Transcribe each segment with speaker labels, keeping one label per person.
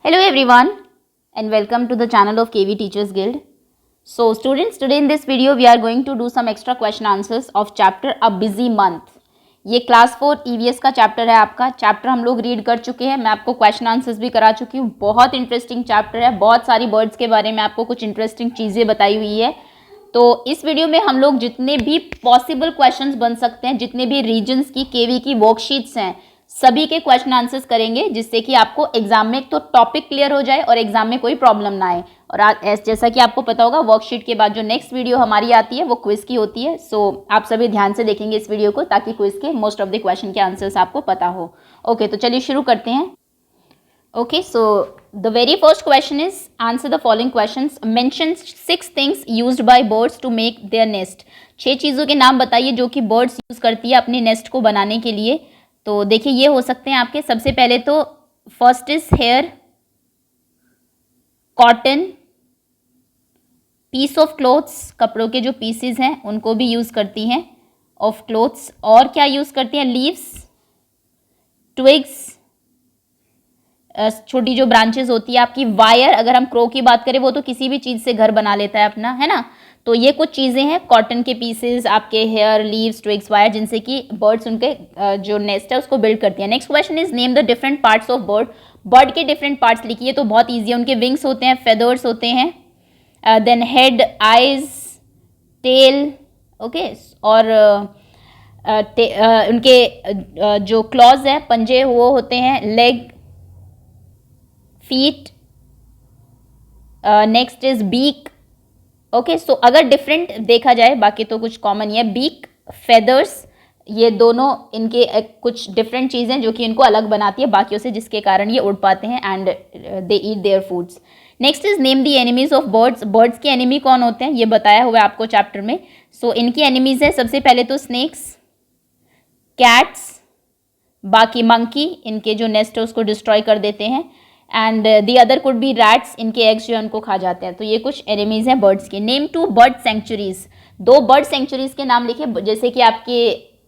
Speaker 1: Hello everyone and welcome to the channel of KV Teachers Guild. So students, today in this video we are going to do some extra question answers of chapter A Busy Month. ये class 4 EVS का chapter है आपका. Chapter हम लोग read कर चुके हैं. मैं आपको क्वेश्चन आंसर्स भी करा चुकी हूँ. बहुत इंटरेस्टिंग चैप्टर है. बहुत सारी बर्ड्स के बारे में आपको कुछ इंटरेस्टिंग चीज़ें बताई हुई है. तो इस वीडियो में हम लोग जितने भी पॉसिबल क्वेश्चंस बन सकते हैं, जितने भी रीजन्स की केवी की वर्कशीट्स हैं, सभी के क्वेश्चन आंसर्स करेंगे, जिससे कि आपको एग्जाम में तो टॉपिक क्लियर हो जाए और एग्जाम में कोई प्रॉब्लम ना आए. और आज जैसा कि आपको पता होगा, वर्कशीट के बाद जो नेक्स्ट वीडियो हमारी आती है वो क्विज की होती है. सो आप सभी ध्यान से देखेंगे इस वीडियो को, ताकि क्विज के मोस्ट ऑफ द क्वेश्चन के आंसर्स आपको पता हो. ओके, तो चलिए शुरू करते हैं. Okay, so the very first question is, answer the following questions. Mention 6 things used by birds to make their nest. 6 चीज़ों के नाम बताइए जो कि बर्ड्स यूज़ करती है अपने नेस्ट को बनाने के लिए. तो देखिए, ये हो सकते हैं आपके. सबसे पहले तो first is hair, cotton, piece of clothes, कपड़ों के जो पीसेस हैं उनको भी यूज़ करती हैं, ऑफ क्लोथ्स. और क्या यूज़ करती हैं? लीव्स, ट्विग्स, छोटी जो ब्रांचेस होती है आपकी, वायर. अगर हम क्रो की बात करें, वो तो किसी भी चीज़ से घर बना लेता है अपना, है ना. तो ये कुछ चीज़ें हैं, कॉटन के पीसेस, आपके हेयर, लीव्स, ट्विग्स, वायर, जिनसे कि बर्ड्स उनके जो नेस्ट है उसको बिल्ड करती हैं. Next question is, name the different parts of bird. Bird के डिफरेंट पार्ट्स लिखिए. तो बहुत ईजी है. उनके विंग्स होते हैं, फेदर्स होते हैं, then head, eyes, tail. Okay, और उनके जो क्लॉज है, पंजे, वो होते हैं, leg, feet. Next is beak. Okay, so अगर डिफरेंट देखा जाए, बाकी तो कुछ कॉमन ही है. बीक, फेदर्स, ये दोनों इनके कुछ डिफरेंट चीज़ें जो कि इनको अलग बनाती है बाकियों से, जिसके कारण ये उड़ पाते हैं and they eat there foods. Next is, name the enemies of birds. Birds के एनिमी कौन होते हैं ये बताया हुआ है आपको चैप्टर में. सो इनकी एनिमीज है सबसे पहले तो स्नेक्स, कैट्स, बाकी मंकी, इनके जो नेस्ट है उसको डिस्ट्रॉय कर देते हैं, and the other could be rats, इनके एग्स जो है उनको खा जाते हैं. तो ये कुछ एनिमीज हैं बर्ड्स के. Name 2 bird sanctuaries. 2 bird sanctuaries के नाम लिखे. जैसे कि आपके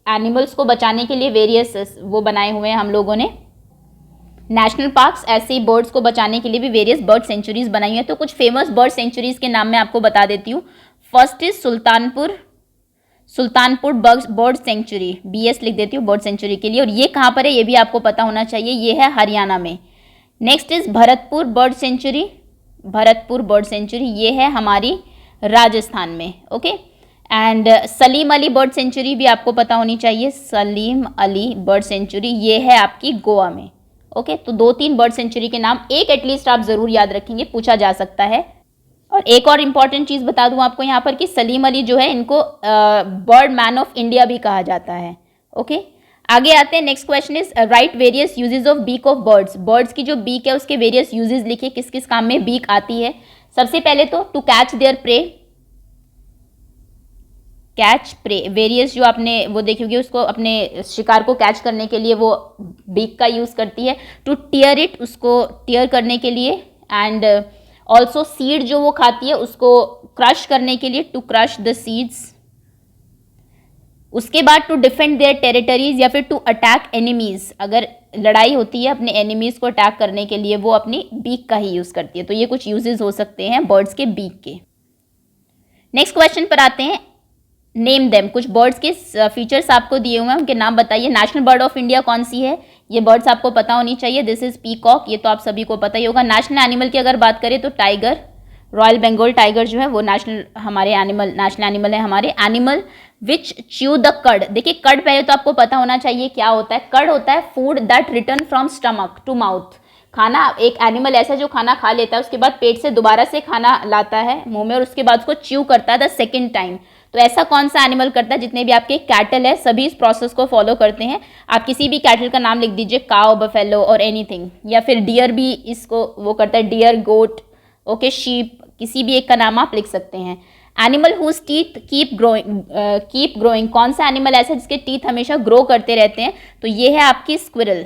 Speaker 1: एनिमल्स को बचाने के लिए वेरियस वो बनाए हुए हैं हम लोगों ने, नेशनल पार्क्स. ऐसे ही बर्ड्स को बचाने के लिए भी वेरियस बर्ड सेंचुरीज बनाई है. तो कुछ फेमस बर्ड सेंचुरीज के नाम मैं आपको बता देती हूँ. First is Sultanpur bird sanctuary. BS लिख देती हूँ बर्ड सेंचुरी के लिए. और ये कहाँ पर है ये भी आपको पता होना चाहिए. ये है हरियाणा में. Next is Bharatpur bird sanctuary. Bharatpur bird sanctuary ये है हमारी राजस्थान में. Okay, and Salim Ali bird sanctuary भी आपको पता होनी चाहिए. सलीम अली बर्ड सेंचुरी ये है आपकी गोवा में. ओके, तो 2-3 बर्ड सेंचुरी के नाम एक एटलीस्ट आप जरूर याद रखेंगे, पूछा जा सकता है. और एक और इम्पॉर्टेंट चीज़ बता दूं आपको यहाँ पर कि सलीम अली जो है, इनको बर्ड मैन ऑफ इंडिया भी कहा जाता है. ओके, आगे आते हैं. Next question is, write various uses of beak of birds. Birds की जो बीक है उसके वेरियस यूजेस लिखिए, किस किस काम में बीक आती है. सबसे पहले तो to catch their prey, catch prey. Various जो आपने वो देखी होगी, उसको अपने शिकार को कैच करने के लिए वो बीक का यूज करती है. टू टियर इट, उसको टियर करने के लिए. एंड ऑल्सो सीड जो वो खाती है उसको क्रश करने के लिए, टू क्रश द सीड्स. उसके बाद टू डिफेंड देयर टेरिटरीज, या फिर टू अटैक एनिमीज. अगर लड़ाई होती है अपने एनिमीज को अटैक करने के लिए, वो अपनी बीक का ही यूज करती है. तो ये कुछ यूजेस हो सकते हैं बर्ड्स के बीक के. नेक्स्ट क्वेश्चन पर आते हैं. Name them. कुछ बर्ड्स के फीचर्स आपको दिए हुए हैं, उनके नाम बताइए. नेशनल बर्ड ऑफ इंडिया कौन सी है ये बर्ड्स आपको पता होनी चाहिए. This is peacock. ये तो आप सभी को पता ही होगा. नेशनल एनिमल की अगर बात करें तो टाइगर, रॉयल बंगाल टाइगर जो है वो नेशनल एनिमल है हमारे. एनिमल विच च्यू द कड. देखिए, कड पहले तो आपको पता होना चाहिए क्या होता है. कड होता है food that return from stomach to mouth. खाना, एक एनिमल ऐसा जो खाना खा लेता है, उसके बाद पेट से दोबारा से खाना लाता है मुंह में, और उसके बाद उसको च्यू करता है द सेकेंड टाइम. तो ऐसा कौन सा एनिमल करता है? जितने भी आपके कैटल है सभी इस प्रोसेस को फॉलो करते हैं. आप किसी भी कैटल का नाम लिख दीजिए, काउ, बफेलो और एनीथिंग. या फिर डियर भी इसको वो करता है, डियर, गोट, ओके, शीप, किसी भी एक का नाम आप लिख सकते हैं. Animal whose teeth keep growing. कौन सा एनिमल ऐसा है जिसके टीथ हमेशा ग्रो करते रहते हैं? तो ये है आपकी स्क्विरल.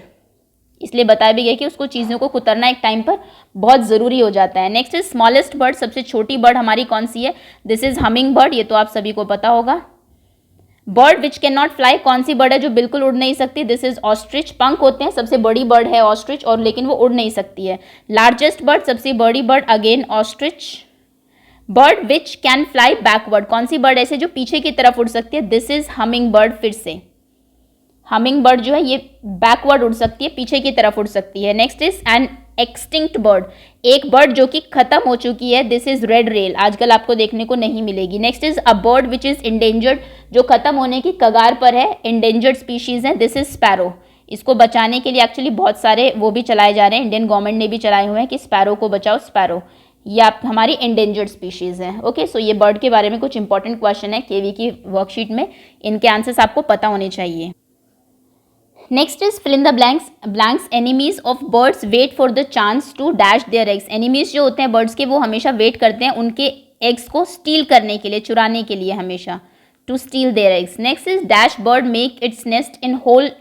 Speaker 1: इसलिए बताया भी गया कि उसको चीज़ों को कुतरना एक टाइम पर बहुत ज़रूरी हो जाता है. Next is smallest bird. सबसे छोटी बर्ड हमारी कौन सी है? This is humming bird. ये तो आप सभी को पता होगा. Bird which can not fly, कौन सी बर्ड है जो बिल्कुल उड़ नहीं सकती? This is ostrich. पंख होते हैं, सबसे बड़ी बर्ड है ऑस्ट्रिच, और लेकिन वो उड़ नहीं सकती है। लार्जेस्ट बर्ड, सबसे बड़ी bird, again ostrich. Bird which can fly backward, कौन सी बर्ड ऐसे जो पीछे की तरफ उड़ सकती है? This is humming bird. फिर से हमिंग बर्ड जो है ये बैकवर्ड उड़ सकती है, पीछे की तरफ उड़ सकती है। Next is an extinct bird, एक बर्ड जो कि खत्म हो चुकी है। दिस इज रेड रेल, आजकल आपको देखने को नहीं मिलेगी। Next is a bird which is endangered, जो खत्म होने की कगार पर है, इंडेंजर्ड स्पीशीज है। दिस इज स्पैरो, इसको बचाने के लिए एक्चुअली बहुत सारे वो भी चलाए जा रहे हैं, इंडियन गवर्नमेंट ने भी चलाए हुए हैं कि स्पैरो को बचाओ। स्पैरो ये आप हमारी इंडेंजर्ड स्पीशीज है। ओके, सो ये बर्ड के बारे में कुछ इंपॉर्टेंट क्वेश्चन है केवी की वर्कशीट में, इनके आंसर्स आपको पता होने चाहिए। Next is fill in the blanks. Blanks, enemies of birds wait for the chance to dash their eggs. Enemies जो होते हैं बर्ड्स के, वो हमेशा वेट करते हैं उनके एग्स को स्टील करने के लिए, चुराने के लिए, हमेशा to steal their eggs. Next is dash bird make its nest in hole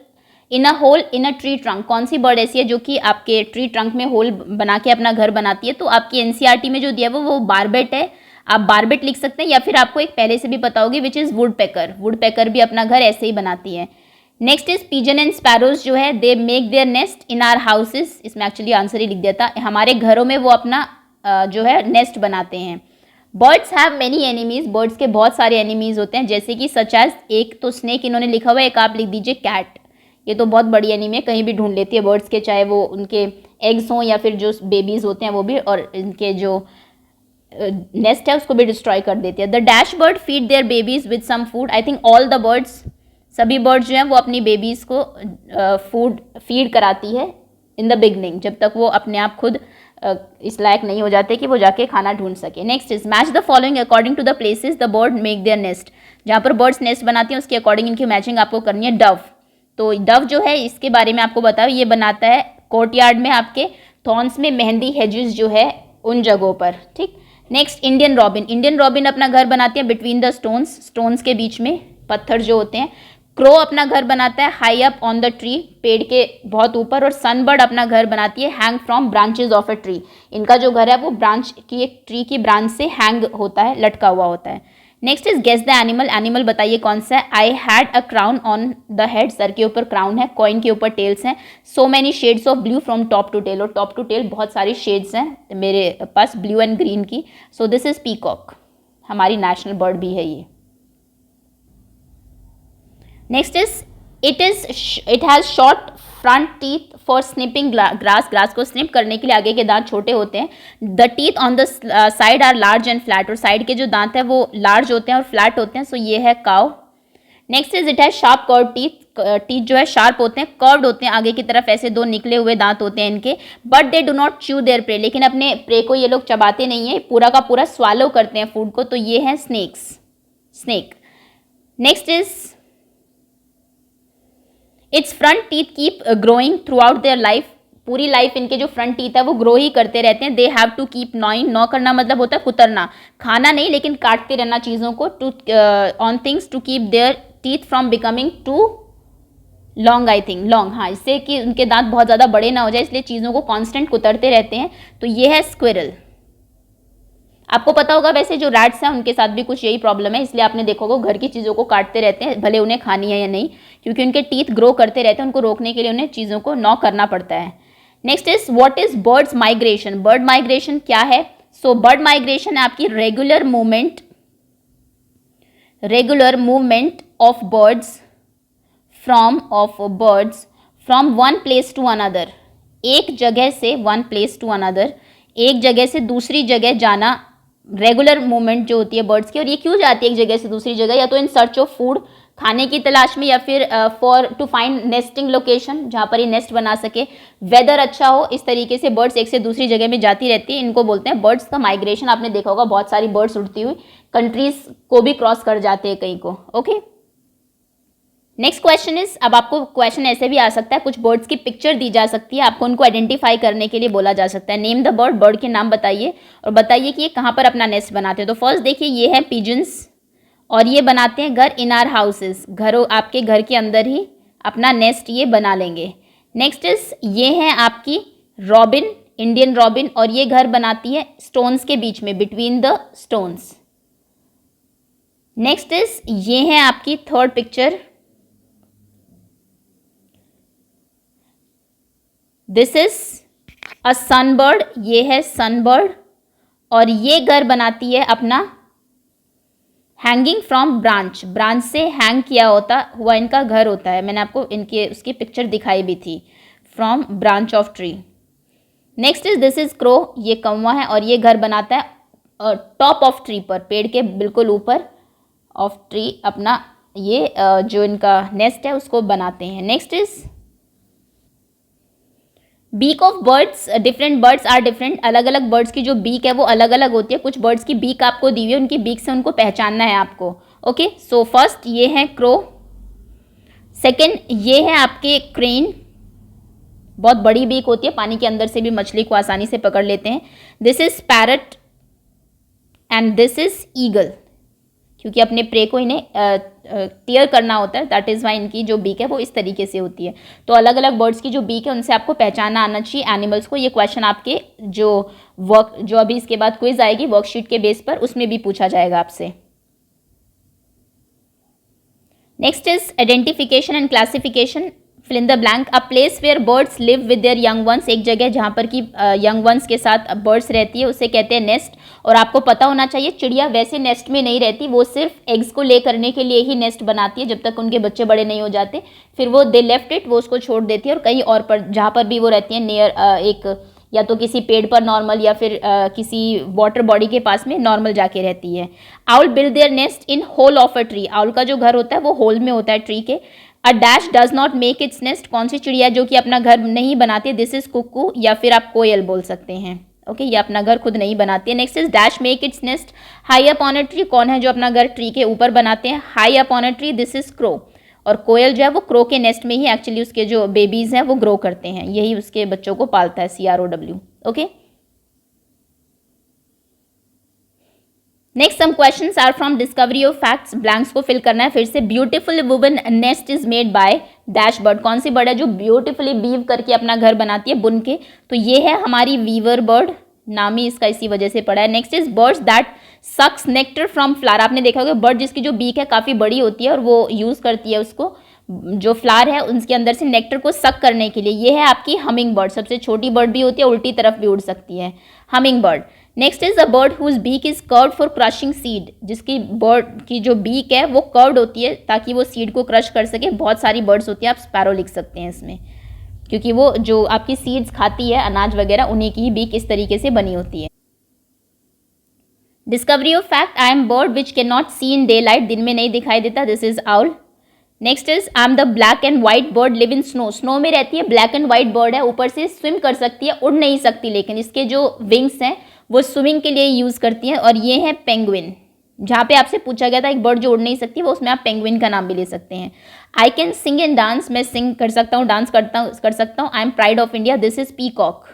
Speaker 1: in a tree trunk, कौन सी बर्ड ऐसी है जो कि आपके ट्री ट्रंक में होल बना के अपना घर बनाती है? तो आपकी एनसीईआरटी में जो दिया है वो बारबेट है, आप बारबेट लिख सकते हैं, या फिर आपको एक पहले से भी पता होगी which is woodpecker. Woodpecker भी अपना घर ऐसे ही बनाती है। Next is pigeon and sparrows जो है, they make their nest in our houses. इसमें एक्चुअली आंसर ही लिख दिया था, हमारे घरों में वो अपना जो है नेस्ट बनाते हैं। Birds have many enemies, birds के बहुत सारे एनिमीज होते हैं, जैसे कि सच एज, एक तो स्नेक इन्होंने लिखा हुआ है, एक आप लिख दीजिए कैट, ये तो बहुत बड़ी एनिमी है, कहीं भी ढूंढ लेती है बर्ड्स के, चाहे वो उनके एग्स हों या फिर जो बेबीज होते हैं वो भी, और इनके जो नेस्ट है उसको भी डिस्ट्रॉय कर देती है। The dash bird feed their babies with some food, I think all the birds, सभी बर्ड्स जो हैं वो अपनी बेबीज़ को फूड फीड कराती है इन द बिगनिंग, जब तक वो अपने आप खुद इस लायक नहीं हो जाते कि वो जाके खाना ढूंढ सके। Next is match the following according to the places the bird make their nest, जहाँ पर बर्ड्स नेस्ट बनाती हैं उसके अकॉर्डिंग इनकी मैचिंग आपको करनी है। डव, तो डव जो है इसके बारे में आपको बताओ, ये बनाता है कोर्टयार्ड में, आपके थॉर्न्स में, मेहंदी हेजेस जो है उन जगहों पर, ठीक। Next Indian robin, Indian robin अपना घर बनाती है बिटवीन द स्टोन्स, स्टोन्स के बीच में पत्थर जो होते हैं। क्रो अपना घर बनाता है high up on the tree, पेड़ के बहुत ऊपर। और सनबर्ड अपना घर बनाती है hang from branches of a tree, इनका जो घर है वो ब्रांच की, एक ट्री की ब्रांच से हैंग होता है, लटका हुआ होता है। Next is guess the animal, animal बताइए कौन सा है। I had a crown on the head, सर के ऊपर क्राउन है, कॉइन के ऊपर टेल्स हैं। So many shades of blue from top to tail, और टॉप टू टेल बहुत सारी शेड्स हैं मेरे पास ब्लू एंड ग्रीन की। सो दिस इज पीकॉक, हमारी नेशनल बर्ड भी है ये। Next is it has short front teeth for snipping grass, grass को स्निप करने के लिए आगे के दांत छोटे होते हैं। The teeth on the side are large and flat, और साइड के जो दांत है वो लार्ज होते हैं और फ्लैट होते हैं। सो ये है cow. Next is it has sharp curve teeth, teeth जो है शार्प होते हैं, कर्व्ड होते हैं आगे की तरफ, ऐसे दो निकले हुए दांत होते हैं इनके। But they do not chew there pray, लेकिन अपने प्रे को ये लोग चबाते नहीं है, पूरा का पूरा स्वालो करते हैं फूड को। तो ये है snakes, snake. Next is its front teeth keep growing throughout their life, पूरी लाइफ इनके जो फ्रंट टीथ है वो ग्रो ही करते रहते हैं। They have to keep knowing, नॉ करना मतलब होता है कुतरना, खाना नहीं लेकिन काटते रहना चीज़ों को। To on things to keep their teeth from becoming too long, I think long, हाँ, इससे कि उनके दांत बहुत ज़्यादा बड़े ना हो जाए, इसलिए चीज़ों को कॉन्स्टेंट कुतरते रहते हैं। तो ये है स्क्विरल। आपको पता होगा वैसे जो रैट्स हैं उनके साथ भी कुछ यही प्रॉब्लम है, इसलिए आपने देखा होगा घर की चीज़ों को काटते रहते हैं, भले उन्हें खानी है या नहीं, क्योंकि उनके टीथ ग्रो करते रहते हैं, उनको रोकने के लिए उन्हें चीज़ों को नॉक करना पड़ता है। Next is what is birds migration, bird migration क्या है? सो बर्ड माइग्रेशन है आपकी regular movement of birds from one place to another, एक जगह से, वन प्लेस टू अनदर, एक जगह से दूसरी जगह जाना, रेगुलर मूवमेंट जो होती है बर्ड्स की। और ये क्यों जाती है एक जगह से दूसरी जगह? या तो इन सर्च ऑफ फूड, खाने की तलाश में, या फिर for to find nesting location, जहाँ पर ये नेस्ट बना सके, वेदर अच्छा हो, इस तरीके से बर्ड्स एक से दूसरी जगह में जाती रहती है। इनको बोलते हैं बर्ड्स का माइग्रेशन। आपने देखा होगा बहुत सारी बर्ड्स उड़ती हुई कंट्रीज को भी क्रॉस कर जाते हैं कहीं को। ओके, नेक्स्ट क्वेश्चन इज, अब आपको क्वेश्चन ऐसे भी आ सकता है, कुछ बर्ड्स की पिक्चर दी जा सकती है, आपको उनको आइडेंटिफाई करने के लिए बोला जा सकता है। नेम द बर्ड, बर्ड के नाम बताइए और बताइए कि ये कहाँ पर अपना नेस्ट बनाते हैं। तो फर्स्ट देखिए, ये है पिजन्स, और ये बनाते हैं घर इन आर हाउसेस, घरों, आपके घर के अंदर ही अपना नेस्ट ये बना लेंगे। नेक्स्ट इज, ये है आपकी रॉबिन, इंडियन रॉबिन, और ये घर बनाती है स्टोन्स के बीच में, between the stones. Next is, ये है आपकी third picture, this is a sunbird, ये है सनबर्ड, और ये घर बनाती है अपना हैंगिंग फ्रॉम ब्रांच, ब्रांच से हैंग किया हुआ इनका घर होता है। मैंने आपको इनके उसकी पिक्चर दिखाई भी थी, from branch of tree. Next is, this is crow, ये कौवा है और ये घर बनाता है टॉप ऑफ ट्री पर, पेड़ के बिल्कुल ऊपर ऑफ ट्री अपना ये जो इनका नेस्ट है उसको बनाते हैं। Next is beak of birds, different birds are different, अलग अलग बर्ड्स की जो बीक है वो अलग अलग होती है। कुछ बर्ड्स की बीक आपको दी हुई है, उनकी बीक से उनको पहचानना है आपको। ओके, सो फर्स्ट ये है क्रो, सेकंड ये है आपके क्रेन, बहुत बड़ी बीक होती है, पानी के अंदर से भी मछली को आसानी से पकड़ लेते हैं। This is parrot and this is eagle, क्योंकि अपने प्रे को इन्हें टीयर करना होता है, दैट इज़ वाई इनकी जो बीक है वो इस तरीके से होती है। तो अलग अलग बर्ड्स की जो बीक है उनसे आपको पहचानना आना चाहिए एनिमल्स को। ये क्वेश्चन आपके जो अभी इसके बाद क्विज आएगी वर्कशीट के बेस पर, उसमें भी पूछा जाएगा आपसे। Next is identification and classification, fill in the blank, a place where birds live with their young ones, एक जगह जहाँ पर कि यंग वंस के साथ बर्ड्स रहती है उसे कहते हैं नेस्ट। और आपको पता होना चाहिए चिड़िया वैसे नेस्ट में नहीं रहती, वो सिर्फ एग्स को ले करने के लिए ही नेस्ट बनाती है जब तक उनके बच्चे बड़े नहीं हो जाते, फिर वो दे लेफ्ट इट, वो उसको छोड़ देती है और कहीं और पर जहाँ पर भी वो रहती है नियर एक या तो किसी पेड़ पर नॉर्मल या फिर किसी वाटर बॉडी के पास में नॉर्मल जाके रहती है। Owl build their nest in hole of a tree, owl का जो घर होता है वो होल में होता है ट्री के। A dash does not make its nest, कौन सी चिड़िया जो कि अपना घर नहीं बनाती है, दिस इज कुकू या फिर आप कोयल बोल सकते हैं। ओके, ये अपना घर खुद नहीं बनाती है। Next is dash make its nest high up on a tree, कौन है जो अपना घर ट्री के ऊपर बनाते हैं, high up on a tree, this is crow. और कोयल जो है वो क्रो के नेस्ट में ही एक्चुअली उसके जो बेबीज हैं वो ग्रो करते हैं, यही उसके बच्चों को पालता है, CROW। Okay, next some questions are from discovery of facts, blanks को फिल करना है फिर से। Beautiful woven nest is made by dash bird, कौन सी बर्ड है जो ब्यूटीफुली वीव करके अपना घर बनाती है बुन के, तो ये है हमारी वीवर बर्ड, नाम ही इसका इसी वजह से पड़ा है। Next is birds that sucks nectar from flower, आपने देखा होगा बर्ड जिसकी जो बीक है काफ़ी बड़ी होती है और वो यूज़ करती है उसको जो फ्लावर है उसके अंदर से नेक्टर को सक करने के लिए, ये है आपकी हमिंग बर्ड, सबसे छोटी बर्ड भी होती है, उल्टी तरफ भी उड़ सकती है, humming bird. Next is a bird whose beak is curved for crushing seed, जिसकी बर्ड की जो बीक है वो कर्व्ड होती है ताकि वो सीड को क्रश कर सके। बहुत सारी बर्ड्स होती है, आप स्पैरो लिख सकते हैं इसमें, क्योंकि वो जो आपकी सीड्स खाती है अनाज वगैरह उन्हीं की ही बीक इस तरीके से बनी होती है। Discovery of fact, I am bird which can not see in day light, दिन में नहीं दिखाई देता, this is owl. Next is I am the black and white bird live in snow, snow में रहती है, ब्लैक एंड व्हाइट बर्ड है, ऊपर से स्विम कर सकती है, उड़ नहीं सकती, लेकिन इसके जो विंग्स हैं वो स्विमिंग के लिए यूज़ करती हैं। और ये है पेंगुइन, जहाँ पे आपसे पूछा गया था एक बर्ड जो उड़ नहीं सकती, वो उसमें आप पेंगुइन का नाम भी ले सकते हैं। I can sing and dance, मैं सिंग कर सकता हूँ, डांस कर सकता हूँ। I am proud of India, this is peacock.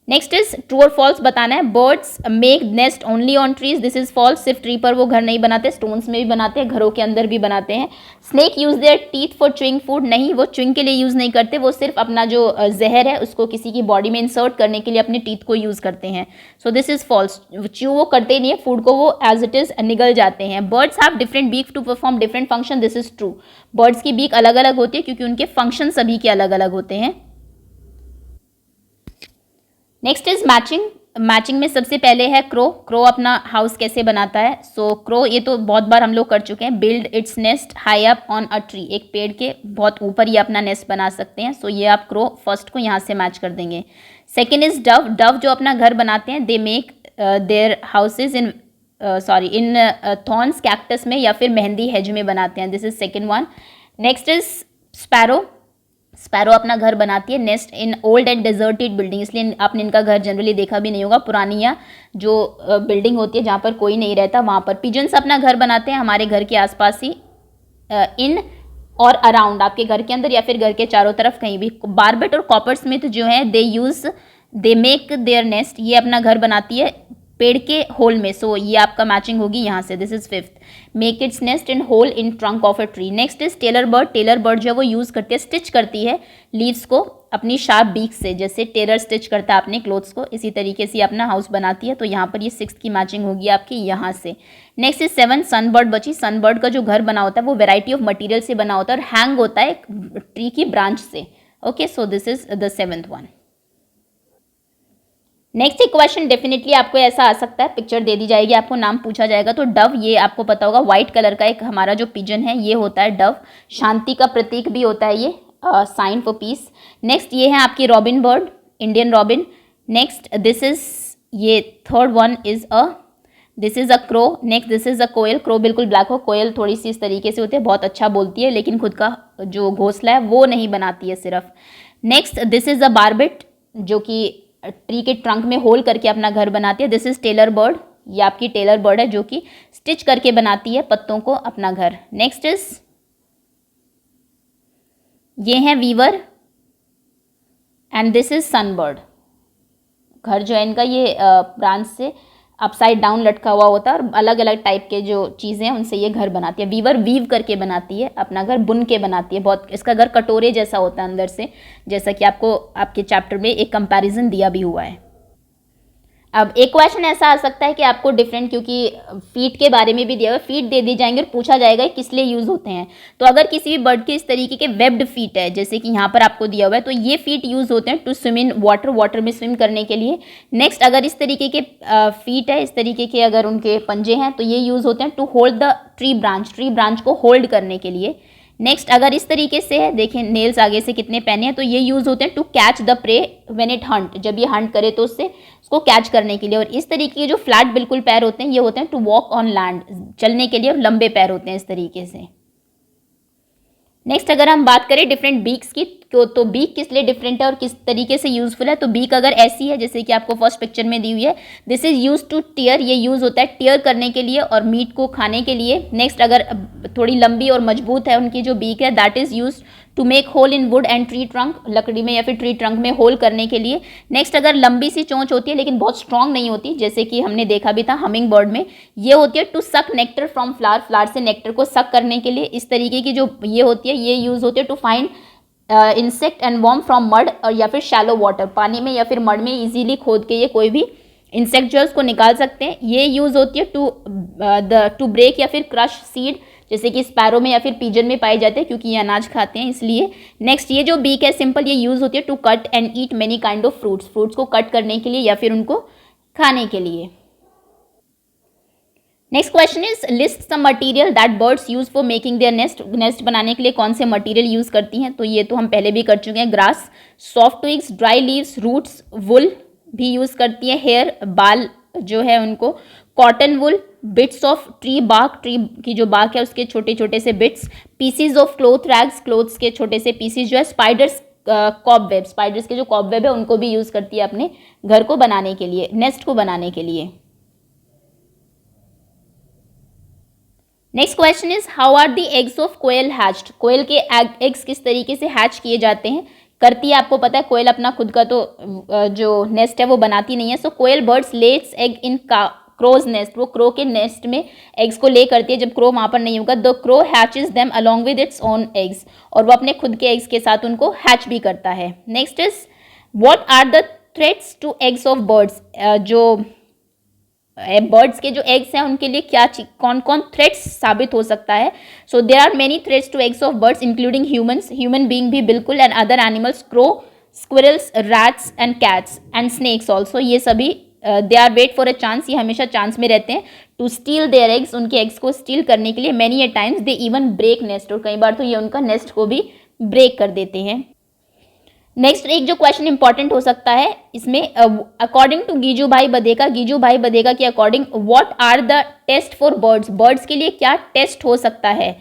Speaker 1: Next is true और फॉल्स बताना है। Birds make nest only on trees, this is false, सिर्फ ट्री पर वो घर नहीं बनाते, स्टोन्स में भी बनाते हैं, घरों के अंदर भी बनाते हैं। Snake use their teeth for chewing food, नहीं, वो च्युइंग के लिए यूज़ नहीं करते, वो सिर्फ अपना जो जहर है उसको किसी की बॉडी में इंसर्ट करने के लिए अपने टीथ को यूज़ करते हैं, so this is false. Chew वो करते नहीं है, फूड को वो एज इट इज़ निगल जाते हैं। Birds have different beak to perform different function, this is true. Birds की बीक अलग अलग होती है क्योंकि उनके फंक्शन सभी के अलग अलग होते हैं। नेक्स्ट इज मैचिंग, मैचिंग में सबसे पहले है क्रो, क्रो अपना हाउस कैसे बनाता है। सो क्रो ये तो बहुत बार हम लोग कर चुके हैं, build its nest high up on a tree, एक पेड़ के बहुत ऊपर ये अपना नेस्ट बना सकते हैं। सो ये आप क्रो फर्स्ट को यहाँ से मैच कर देंगे। सेकेंड इज डव, डव जो अपना घर बनाते हैं, दे make their houses in in thorns, cactus में या फिर मेहंदी हेज में बनाते हैं, this is second one. Next is sparrow, sparrow अपना घर बनाती है nest in old and deserted building, इसलिए आपने इनका घर जनरली देखा भी नहीं होगा, पुरानी या जो बिल्डिंग होती है जहाँ पर कोई नहीं रहता वहाँ पर। पिजन्स अपना घर बनाते हैं हमारे घर के आसपास ही, इन और अराउंड, आपके घर के अंदर या फिर घर के चारों तरफ कहीं भी। बार्बेट और कॉपर स्मिथ जो है दे मेक देयर नेस्ट, ये अपना घर बनाती है पेड़ के होल में, सो ये आपका मैचिंग होगी यहाँ से, this is fifth. Make its nest in hole in trunk of a tree. Next is tailor bird. Tailor bird जो है वो यूज़ करती है, स्टिच करती है लीव्स को अपनी शार्प बीक से, जैसे टेलर स्टिच करता है अपने क्लोथ्स को, इसी तरीके से अपना हाउस बनाती है। तो यहाँ पर ये सिक्स की मैचिंग होगी आपकी यहाँ से। नेक्स्ट इज सेवन, सनबर्ड बची। सनबर्ड का जो घर बना होता है वो वेराइटी ऑफ मटेरियल से बना होता है और हैंग होता है एक ट्री की ब्रांच से। Okay, so this is the seventh one. Next एक क्वेश्चन डेफिनेटली आपको ऐसा आ सकता है, पिक्चर दे दी जाएगी आपको, नाम पूछा जाएगा। तो डव, ये आपको पता होगा व्हाइट कलर का एक हमारा जो पिजन है ये होता है डव, शांति का प्रतीक भी होता है ये, साइन फॉर पीस। नेक्स्ट ये है आपकी robin bird, Indian robin. Next this is, ये third one is this is a crow. Next this is a koel. Crow बिल्कुल ब्लैक हो, कोयल थोड़ी सी इस तरीके से होती है, बहुत अच्छा बोलती है लेकिन खुद का जो घोंसला है वो नहीं बनाती है सिर्फ। नेक्स्ट दिस इज अ बारबिट, जो कि ट्री के ट्रंक में होल करके अपना घर बनाती है। दिस इज टेलर बर्ड, ये आपकी टेलर बर्ड है जो कि स्टिच करके बनाती है पत्तों को अपना घर। नेक्स्ट इज, ये है weaver and this is sunbird. घर जो है इनका ये ब्रांच से अपसाइड डाउन लटका हुआ होता है और अलग अलग टाइप के जो चीज़ें हैं उनसे ये घर बनाती है। वीवर वीव करके बनाती है अपना घर, बुन के बनाती है, बहुत इसका घर कटोरे जैसा होता है अंदर से, जैसा कि आपको आपके चैप्टर में एक कंपैरिजन दिया भी हुआ है। अब एक क्वेश्चन ऐसा आ सकता है कि आपको डिफरेंट, क्योंकि फीट के बारे में भी दिया हुआ है, फीट दे दी जाएंगे और पूछा जाएगा किस लिए यूज़ होते हैं। तो अगर किसी भी बर्ड के इस तरीके के वेब्ड फीट है, जैसे कि यहाँ पर आपको दिया हुआ है, तो ये फीट यूज़ होते हैं to swim in water, water में स्विम करने के लिए। नेक्स्ट अगर इस तरीके के फीट है, इस तरीके के अगर उनके पंजे हैं, तो ये यूज़ होते हैं to hold the tree branch को होल्ड करने के लिए। नेक्स्ट अगर इस तरीके से है, देखें नेल्स आगे से कितने पहने हैं, तो ये यूज़ होते हैं to catch the prey when it hunt, जब ये हंट करे तो उससे उसको कैच करने के लिए। और इस तरीके के जो फ्लैट बिल्कुल पैर होते हैं ये होते हैं टू वॉक ऑन लैंड, चलने के लिए, और लंबे पैर होते हैं इस तरीके से। नेक्स्ट अगर हम बात करें डिफरेंट बीक्स की, तो बीक किस लिए डिफरेंट है और किस तरीके से यूजफुल है। तो बीक अगर ऐसी है जैसे कि आपको फर्स्ट पिक्चर में दी हुई है, this is use to tear, ये यूज होता है टीयर करने के लिए और मीट को खाने के लिए। नेक्स्ट अगर थोड़ी लंबी और मजबूत है उनकी जो बीक है, that is use to make hole in wood and tree trunk, लकड़ी में या फिर ट्री ट्रंक में होल करने के लिए। नेक्स्ट अगर लंबी सी चोंच होती है लेकिन बहुत स्ट्रांग नहीं होती, जैसे कि हमने देखा भी था हमिंग बर्ड में, ये होती है to suck nectar from flower, flower से नेक्टर को सक करने के लिए। इस तरीके की जो ये होती है ये यूज होती है to find insect and worm from mud, और या फिर शैलो वाटर, पानी में या फिर मड में इजीली खोद के ये कोई भी इंसेक्ट जो है उसको निकाल सकते हैं। ये यूज होती है टू ब्रेक या फिर क्रश सीड, जैसे कि स्पैरो में या फिर पीजन में पाए जाते हैं क्योंकि ये अनाज खाते हैं इसलिए। नेक्स्ट ये जो बीक है सिंपल, ये यूज होती है to cut and eat many kind of fruits, fruits को कट करने के लिए या फिर उनको खाने के लिए। Next question is list some material that birds use for making their nest, nest बनाने के लिए कौन से मटेरियल यूज करती हैं। तो ये तो हम पहले भी कर चुके हैं, grass, soft twigs, dry leaves, roots, wool भी यूज करती है, हेयर, बाल जो है उनको, cotton wool, bits of tree bark, tree की जो बार्क है उसके छोटे छोटे से bits, pieces of cloth rags, clothes के छोटे से पीसीज जो है, स्पाइडर्स, कॉबवेब, स्पाइडर्स के जो कॉबवेब है उनको भी यूज करती है अपने घर को बनाने के लिए, नेस्ट को बनाने के लिए। Next question is how are the eggs of koel hatched, कोयल के एग्स किस तरीके से हैच किए जाते हैं, करती है आपको पता है कोयल अपना खुद का तो जो नेस्ट है वो बनाती नहीं है। So koel birds lets egg in crows nest, वो क्रो के नेस्ट में एग्स को ले करती है जब क्रो वहाँ पर नहीं होगा। The crow hatches them along with its own eggs, और वो अपने खुद के एग्स के साथ उनको हैच भी करता है। Next is what are the threats to eggs of birds, जो बर्ड्स के जो एग्स हैं उनके लिए क्या कौन कौन थ्रेट्स साबित हो सकता है। So there are many threats to eggs of birds including humans, human being भी बिल्कुल, and other animals, crow, squirrels, rats and cats and snakes also, ये सभी they are wait for a chance, ये हमेशा चांस में रहते हैं to steal their eggs, उनके एग्स को स्टील करने के लिए। Many a times they even break nest, और कई बार तो ये उनका नेस्ट को भी ब्रेक कर देते हैं। नेक्स्ट एक जो क्वेश्चन इंपॉर्टेंट हो सकता है इसमें, अकॉर्डिंग टू गीजू भाई बदेगा, गीजू भाई बदेगा के according what are the test for birds, birds के लिए क्या टेस्ट हो सकता है।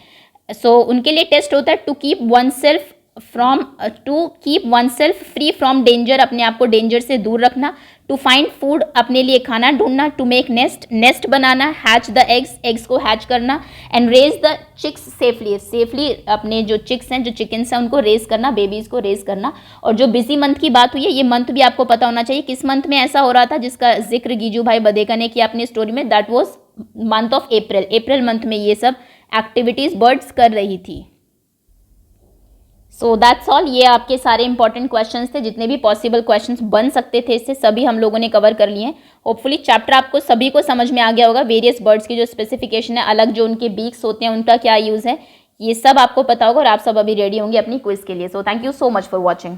Speaker 1: सो उनके लिए टेस्ट होता है to keep oneself from to keep oneself free from danger, अपने आप को डेंजर से दूर रखना, टू फाइंड फूड, अपने लिए खाना ढूंढना, टू मेक नेस्ट, नेस्ट बनाना, हैच द एग्स, एग्स को हैच करना, and raise the chicks safely, safely अपने जो चिक्स हैं, जो चिकन्स हैं उनको रेज करना, बेबीज को रेज करना। और जो बिजी मंथ की बात हुई है, ये मंथ भी आपको पता होना चाहिए किस मंथ में ऐसा हो रहा था जिसका जिक्र गीजू भाई बदेका ने किया अपनी स्टोरी में, that was month of April, April month में ये सब एक्टिविटीज बर्ड्स कर रही थी। सो दैट्स ऑल, ये आपके सारे इंपॉर्टेंट क्वेश्चंस थे, जितने भी पॉसिबल क्वेश्चंस बन सकते थे इससे सभी हम लोगों ने कवर कर लिए हैं। होपफुली चैप्टर आपको सभी को समझ में आ गया होगा, वेरियस बर्ड्स की जो स्पेसिफिकेशन है, अलग जो उनके बीक्स होते हैं उनका क्या यूज़ है, ये सब आपको पता होगा और आप सब अभी रेडी होंगे अपनी क्विज के लिए। So thank you so much for watching.